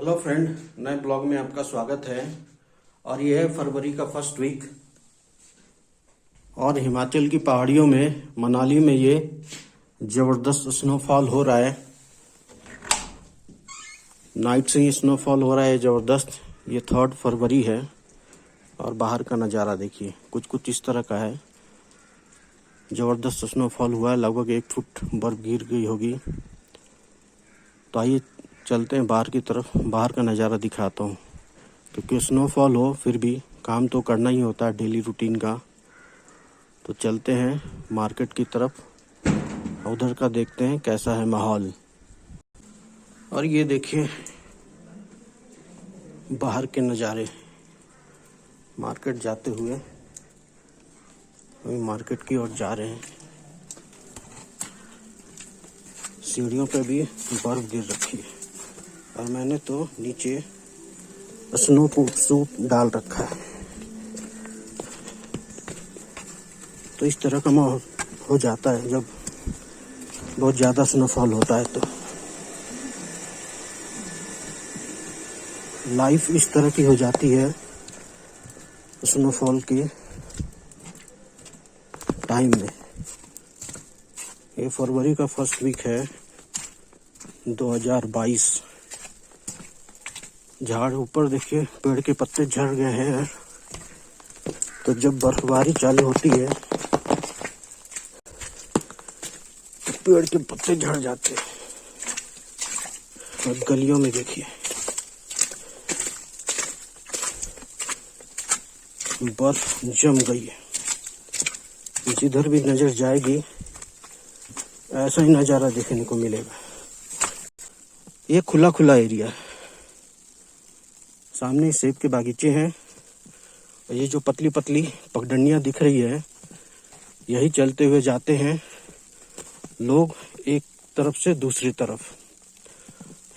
Hello friend, नए blog में आपका स्वागत है। और ये है फरवरी का फर्स्ट वीक और हिमाचल की पहाड़ियों में मनाली में ये ज़बरदस्त स्नोफॉल हो रहा है। नाइट से ही स्नोफॉल हो रहा है ज़बरदस्त। ये 3 फरवरी है और बाहर का नज़ारा देखिए, कुछ इस तरह का है। ज़बरदस्त स्नोफॉल हुआ है, लगभग 1 फुट बर्फ़ गिर गई होगी। तो आइए चलते हैं बाहर की तरफ, बाहर का नज़ारा दिखाता हूँ। क्योंकि स्नोफॉल हो फिर भी काम तो करना ही होता है डेली रूटीन का। तो चलते हैं मार्केट की तरफ, उधर का देखते हैं कैसा है माहौल। और ये देखिए बाहर के नज़ारे, मार्केट जाते हुए अभी मार्केट की ओर जा रहे हैं। सीढ़ियों पे भी बर्फ़ गिर रखी है और मैंने तो नीचे स्नो सूप डाल रखा है। तो इस तरह का माहौल हो जाता है जब बहुत ज़्यादा स्नोफॉल होता है। तो लाइफ इस तरह की हो जाती है स्नोफॉल के टाइम में। ये फरवरी का फर्स्ट वीक है 2022। झाड़ ऊपर देखिए, पेड़ के पत्ते झड़ गए हैं। तो जब बर्फबारी चालू होती है तो पेड़ के पत्ते झड़ जाते हैं। और गलियों में देखिए बर्फ जम गई है। जिधर भी नजर जाएगी ऐसा ही नज़ारा देखने को मिलेगा। ये खुला खुला एरिया है, सामने सेब के बागीचे हैं। और ये जो पतली पतली पगडंडियाँ दिख रही है, यही चलते हुए जाते हैं लोग एक तरफ से दूसरी तरफ।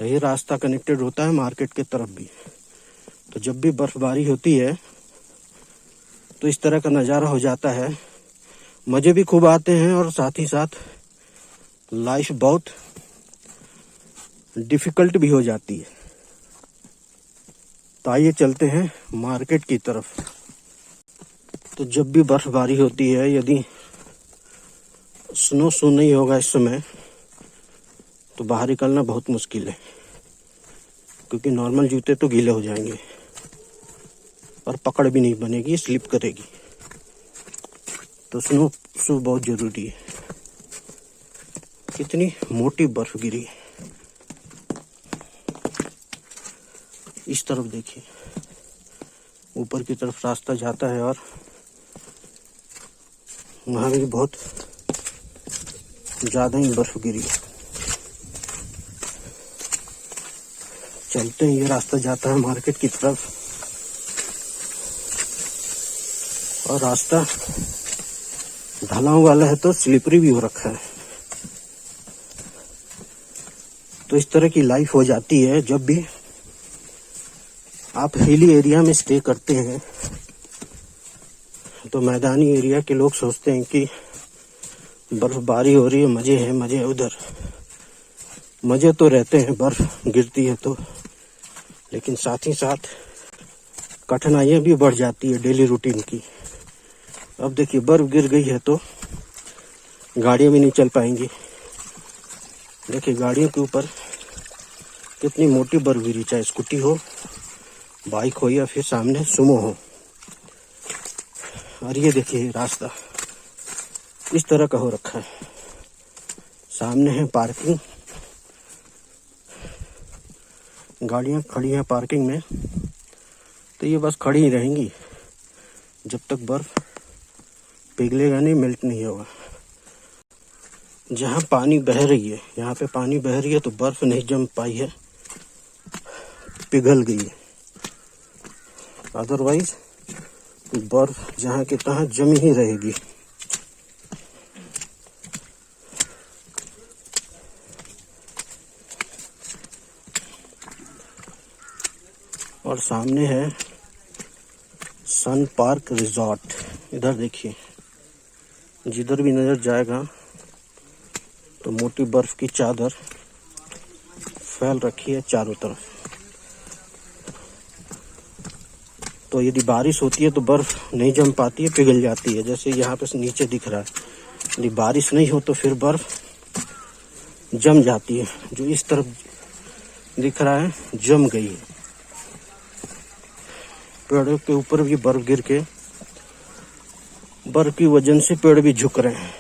यही रास्ता कनेक्टेड होता है मार्केट के तरफ भी। तो जब भी बर्फबारी होती है तो इस तरह का नज़ारा हो जाता है। मज़े भी खूब आते हैं और साथ ही साथ लाइफ बहुत डिफ़िकल्ट भी हो जाती है। तो आइए चलते हैं मार्केट की तरफ। तो जब भी बर्फबारी होती है, यदि स्नो नहीं होगा इस समय, तो बाहर निकलना बहुत मुश्किल है। क्योंकि नॉर्मल जूते तो गीले हो जाएंगे और पकड़ भी नहीं बनेगी, स्लिप करेगी। तो स्नो शू बहुत ज़रूरी है। कितनी मोटी बर्फ गिरी है। इस तरफ देखिए, ऊपर की तरफ रास्ता जाता है और वहाँ भी बहुत ज़्यादा ही बर्फ गिरी है। चलते हैं, ये रास्ता जाता है मार्केट की तरफ और रास्ता ढलान वाला है तो स्लिपरी भी हो रखा है। तो इस तरह की लाइफ हो जाती है जब भी आप हिली एरिया में स्टे करते हैं। तो मैदानी एरिया के लोग सोचते हैं कि बर्फबारी हो रही है, मज़े हैं, मज़े है। उधर मज़े तो रहते हैं बर्फ गिरती है तो, लेकिन साथ ही साथ कठिनाइयाँ भी बढ़ जाती है डेली रूटीन की। अब देखिए बर्फ गिर गई है तो गाड़ियाँ भी नहीं चल पाएंगी। देखिए गाड़ियों के ऊपर कितनी मोटी बर्फ गिरी, चाहे स्कूटी हो, बाइक हो या फिर सामने सुमो हो। और ये देखिए रास्ता इस तरह का हो रखा है। सामने है पार्किंग, गाड़ियाँ खड़ी हैं पार्किंग में। तो ये बस खड़ी ही रहेंगी जब तक बर्फ पिघलेगा नहीं, मेल्ट नहीं होगा। जहाँ पानी बह रही है, यहाँ पे पानी बह रही है तो बर्फ नहीं जम पाई है, पिघल गई है। अदरवाइज बर्फ जहाँ की तहाँ जमी ही रहेगी। और सामने है सन पार्क रिजॉर्ट। इधर देखिए, जिधर भी नजर जाएगा तो मोटी बर्फ की चादर फैल रखी है चारों तरफ। तो यदि बारिश होती है तो बर्फ़ नहीं जम पाती है, पिघल जाती है। जैसे यहाँ पे नीचे दिख रहा है, यदि बारिश नहीं हो तो फिर बर्फ़ जम जाती है। जो इस तरफ दिख रहा है जम गई है। पेड़ों के ऊपर भी बर्फ़ गिर के बर्फ़ की वजन से पेड़ भी झुक रहे हैं।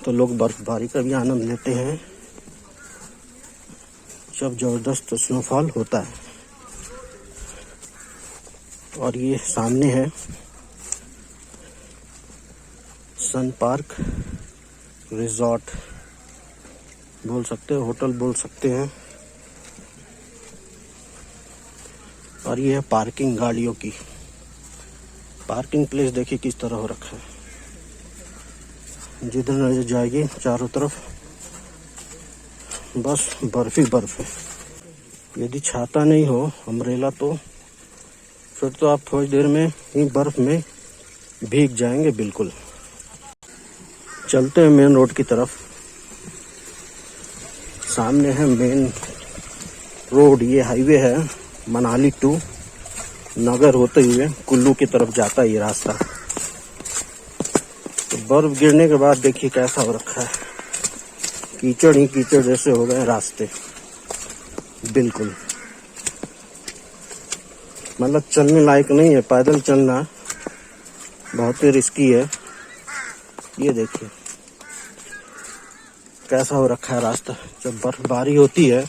तो लोग बर्फबारी का भी आनंद लेते हैं जब ज़बरदस्त स्नोफॉल होता है। और ये सामने है सन पार्क रिजॉर्ट, बोल सकते हैं, होटल बोल सकते हैं। और ये है पार्किंग, गाड़ियों की पार्किंग प्लेस। देखिए किस तरह हो रखा है, जिधर नजर जाएगी चारों तरफ बस बर्फ ही बर्फ है। यदि छाता नहीं हो, अम्ब्रेला, तो फिर तो आप थोड़ी देर में ही बर्फ में भीग जाएंगे बिल्कुल। चलते हैं मेन रोड की तरफ। सामने है मेन रोड, ये हाईवे है मनाली टू नगर होते हुए कुल्लू की तरफ जाता है ये रास्ता। तो बर्फ गिरने के बाद देखिए कैसा हो रखा है, कीचड़ ही कीचड़ जैसे हो गए रास्ते बिल्कुल। मतलब चलने लायक नहीं है, पैदल चलना बहुत ही रिस्की है। ये देखिए कैसा हो रखा है रास्ता। जब बर्फबारी होती है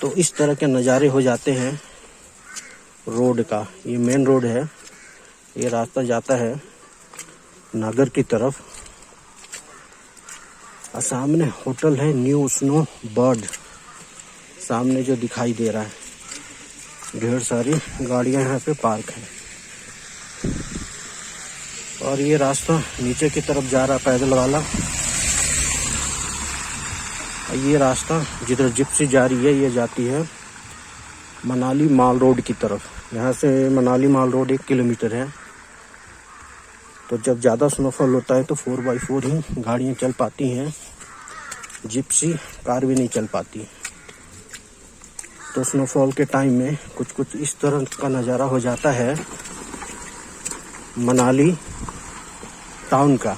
तो इस तरह के नज़ारे हो जाते हैं रोड का। ये मेन रोड है, ये रास्ता जाता है नगर की तरफ। और सामने होटल है न्यू स्नो बर्ड, सामने जो दिखाई दे रहा है। ढेर सारी गाड़ियां यहाँ पे पार्क है। और ये रास्ता नीचे की तरफ जा रहा पैदल वाला। ये रास्ता जिधर जिप्सी जा रही है ये जाती है मनाली माल रोड की तरफ। यहाँ से मनाली माल रोड 1 किलोमीटर है। तो जब ज़्यादा स्नोफॉल होता है तो 4x4 ही गाड़ियाँ चल पाती हैं, जिप्सी कार भी नहीं चल पाती। तो स्नोफॉल के टाइम में कुछ कुछ इस तरह का नज़ारा हो जाता है मनाली टाउन का।